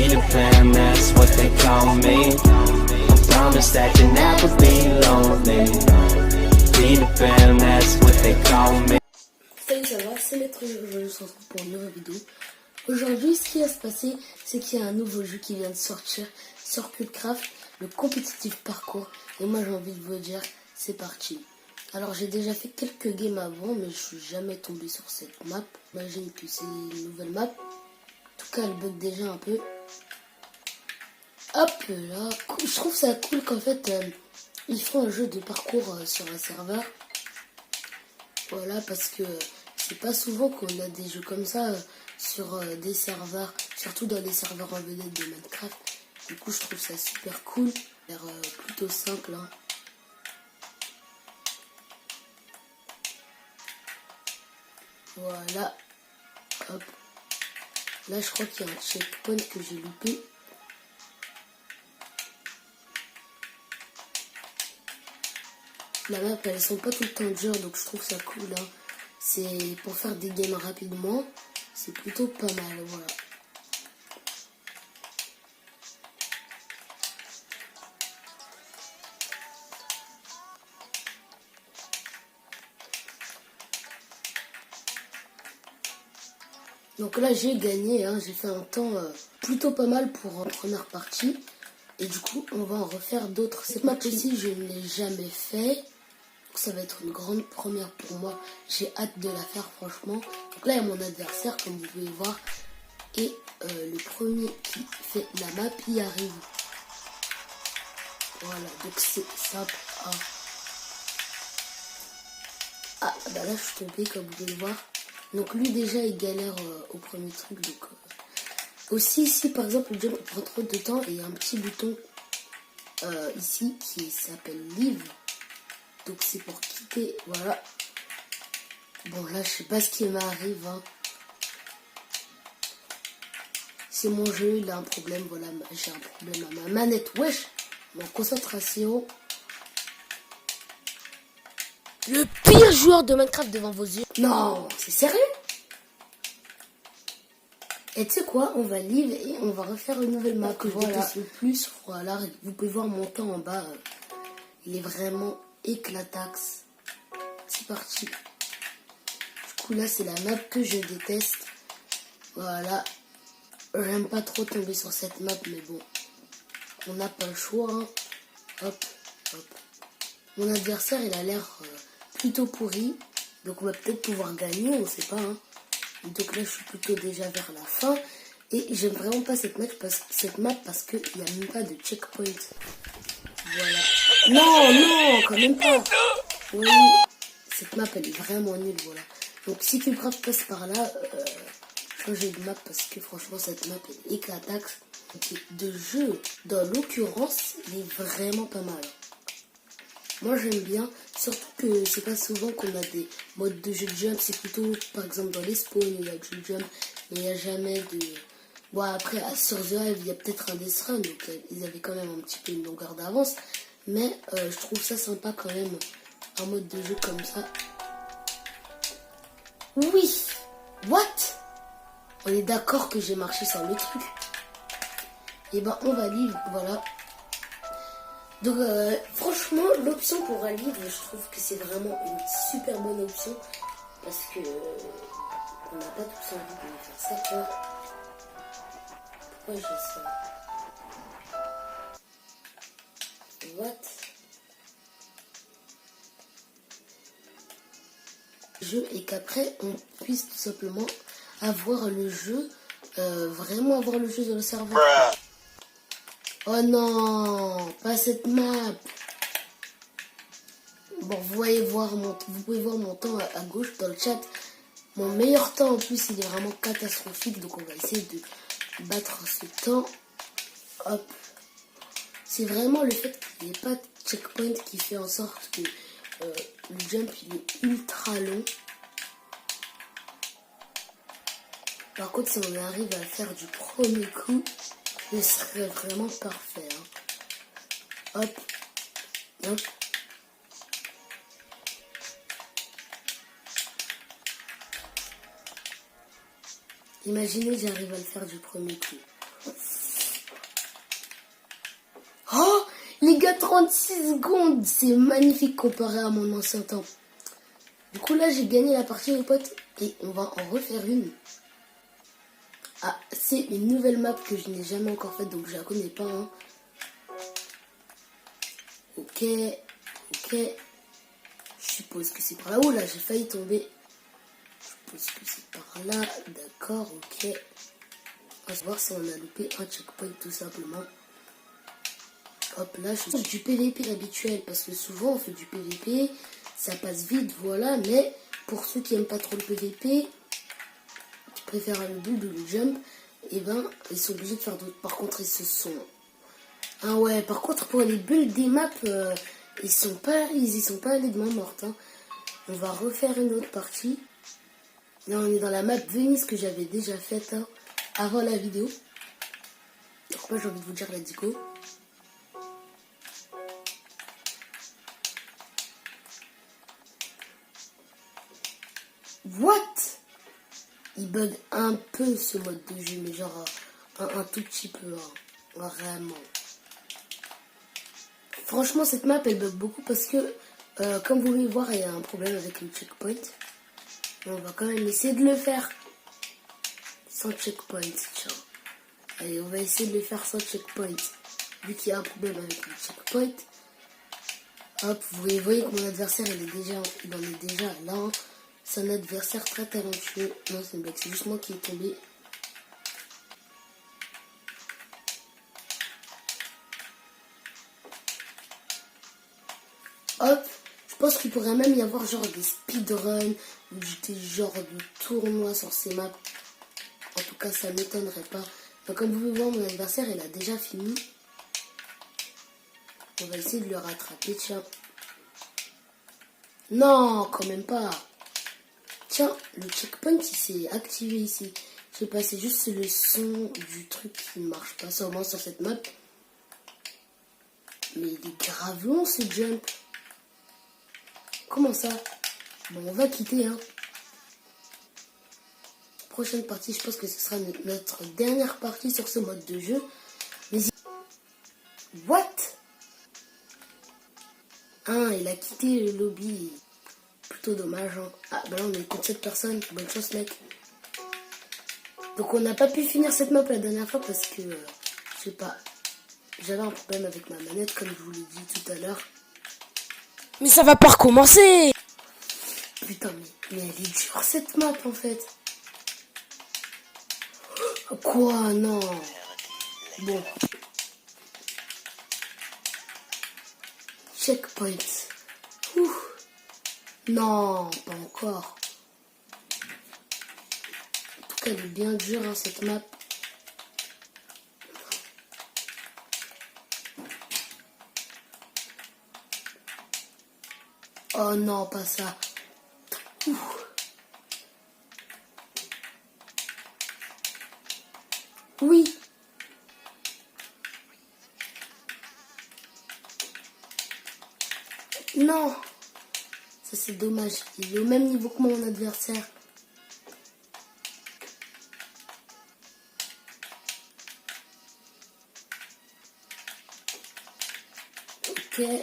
Peter Pan, that's what they call me. I promise that you'll never be lonely. Peter Pan, that's what they call me. Salut, ça va, c'est Maître Jojo, je se retrouve pour une nouvelle vidéo. Aujourd'hui, ce qui va se passer, c'est qu'il y a un nouveau jeu qui vient de sortir sur Cubecraft, le compétitif parcours. Et moi, j'ai envie de vous dire, c'est parti. Alors, j'ai déjà fait quelques games avant, mais je suis jamais tombé sur cette map. J'imagine que c'est une nouvelle map. En tout cas, elle bug déjà un peu. Hop là, je trouve ça cool qu'en fait, ils font un jeu de parcours sur un serveur. Voilà, parce que c'est pas souvent qu'on a des jeux comme ça sur des serveurs, surtout dans les serveurs en vedette de Minecraft. Du coup, je trouve ça super cool. Ça a l'air plutôt simple. Hein. Voilà. Hop. Là, je crois qu'il y a un checkpoint que j'ai loupé. La map, elles sont pas tout le temps dures, donc je trouve ça cool. Hein. C'est pour faire des games rapidement. C'est plutôt pas mal, voilà. Donc là, j'ai gagné, hein. J'ai fait un temps plutôt pas mal pour une première partie. Et du coup, on va en refaire d'autres. Cette map aussi, je ne l'ai jamais fait. Donc ça va être une grande première pour moi. J'ai hâte de la faire, franchement. Donc là, il y a mon adversaire, comme vous pouvez voir. Et le premier qui fait la map, il arrive. Voilà, donc c'est simple. Hein. Ah, bah là, je suis tombée, comme vous pouvez le voir. Donc lui, déjà, il galère au premier truc. Donc aussi, ici, par exemple, le jump prend trop de temps. Et il y a un petit bouton ici qui s'appelle Leave. Donc c'est pour quitter, voilà. Bon là je sais pas ce qui m'arrive. Hein. C'est mon jeu, il a un problème, voilà, j'ai un problème à ma manette. Wesh, mon concentration. Le pire joueur de Minecraft devant vos yeux. Non, c'est sérieux? Et tu sais quoi, on va live et on va refaire une nouvelle map. Que voilà. Le plus, voilà, vous pouvez voir mon temps en bas. Il est vraiment éclataxe. C'est parti. Du coup là c'est la map que je déteste. Voilà. J'aime pas trop tomber sur cette map mais bon. On n'a pas le choix. Hein. Hop, hop. Mon adversaire il a l'air plutôt pourri. Donc on va peut-être pouvoir gagner, on sait pas. Hein. Donc là je suis plutôt déjà vers la fin. Et j'aime vraiment pas cette map parce qu'il n'y a même pas de checkpoint. Voilà. Non, non, quand même pas. Oui. Cette map elle est vraiment nulle, voilà. Donc si Cubecraft passe par là, changez de map parce que franchement cette map elle est éclataxe. De jeu, dans l'occurrence, il est vraiment pas mal. Moi j'aime bien, surtout que c'est pas souvent qu'on a des modes de jeu de jump, c'est plutôt par exemple dans les spawns il y a du jump, mais il n'y a jamais de... Bon après sur The Hive il y a peut-être un death run, donc ils avaient quand même un petit peu une longueur d'avance, mais je trouve ça sympa quand même. Un mode de jeu comme ça. Oui. What? On est d'accord que j'ai marché sur le truc. Et ben on va live, voilà. Donc franchement l'option pour un livre, je trouve que c'est vraiment une super bonne option. Parce que on n'a pas tous envie de faire ça quoi. Pourquoi j'ai ça? What? Jeu et qu'après on puisse tout simplement avoir le jeu, vraiment avoir le jeu dans le serveur. Oh non, pas cette map. Bon, vous pouvez voir mon temps à gauche dans le chat. Mon meilleur temps en plus il est vraiment catastrophique, donc on va essayer de battre ce temps. Hop. C'est vraiment le fait qu'il n'y ait pas de checkpoint qui fait en sorte que le jump il est ultra long. Par contre si on arrive à faire du premier coup, ce serait vraiment parfait. Hein. Hop. Hop. Imaginez j'arrive à le faire du premier coup. Oh, les gars, 36 secondes. C'est magnifique comparé à mon ancien temps. Du coup, là, j'ai gagné la partie, les potes. Et on va en refaire une. Ah, c'est une nouvelle map que je n'ai jamais encore faite, donc je la connais pas. Hein. Ok. Je suppose que c'est par là. Oh là, j'ai failli tomber. Je suppose que c'est par là. D'accord, ok. On va voir si on a loupé un checkpoint tout simplement. Hop là, je fais du PVP habituel parce que souvent on fait du PVP, ça passe vite, voilà. Mais pour ceux qui aiment pas trop le PVP, qui préfèrent le build ou le jump, et ben ils sont obligés de faire d'autres. Par contre, ils se sont. Ah ouais, par contre pour les builds des maps, ils y sont pas allés de main morte. Hein. On va refaire une autre partie. Là on est dans la map Venise que j'avais déjà faite hein, avant la vidéo. Donc moi j'ai envie de vous dire let's go. What? Il bug un peu ce mode de jeu, mais genre un tout petit peu, hein. Vraiment. Franchement, cette map, elle bug beaucoup parce que, comme vous pouvez voir, il y a un problème avec le checkpoint. Mais on va quand même essayer de le faire sans checkpoint, tiens. Allez, on va essayer de le faire sans checkpoint. Vu qu'il y a un problème avec le checkpoint. Hop, vous voyez que mon adversaire, il en est déjà là. Hein. C'est un adversaire très talentueux. Non, c'est une blague, c'est juste moi qui est tombé. Hop, je pense qu'il pourrait même y avoir genre des speedruns ou des genres de tournois sur ces maps. En tout cas, ça m'étonnerait pas. Donc, comme vous pouvez voir, mon adversaire, il a déjà fini. On va essayer de le rattraper, tiens. Non, quand même pas. Tiens, le checkpoint il s'est activé ici. Je sais pas, c'est juste le son du truc qui ne marche pas, sûrement sur cette map. Mais il est grave long ce jump. Comment ça? Bon, on va quitter, hein. Prochaine partie, je pense que ce sera notre dernière partie sur ce mode de jeu. Mais what? Ah, il a quitté le lobby. Plutôt dommage, hein. Ah, bah là, on est contre 7 personnes. Bonne chance, mec. Donc, on n'a pas pu finir cette map la dernière fois parce que, je sais pas, j'avais un problème avec ma manette, comme je vous l'ai dit tout à l'heure. Mais ça va pas recommencer! Putain, mais elle est dure cette map en fait. Quoi? Non. Bon. Checkpoint. Ouh. Non, pas encore. En tout cas, elle est bien dure hein, cette map. Oh non, pas ça. Ouh. Oui. Non. Ça c'est dommage. Il est au même niveau que mon adversaire.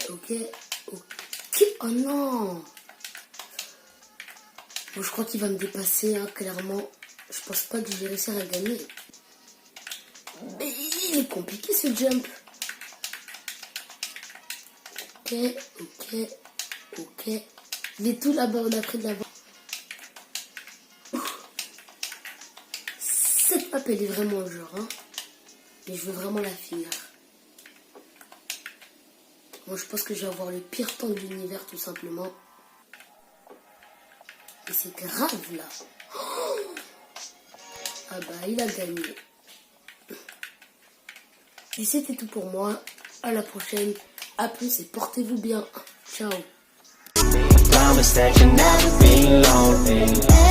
Ok. Oh non. Bon, je crois qu'il va me dépasser, hein, clairement. Je pense pas que je vais réussir à gagner. Mais il est compliqué ce jump. Ok. Il est tout là-bas, on a pris de l'avant. Cette map, elle est vraiment dure, hein. Mais je veux vraiment la finir. Moi, je pense que je vais avoir le pire temps de l'univers, tout simplement. Et c'est grave, là. Oh, ah bah, il a gagné. Et c'était tout pour moi. À la prochaine. A plus et portez-vous bien. Ciao. Promise that you'll never be lonely.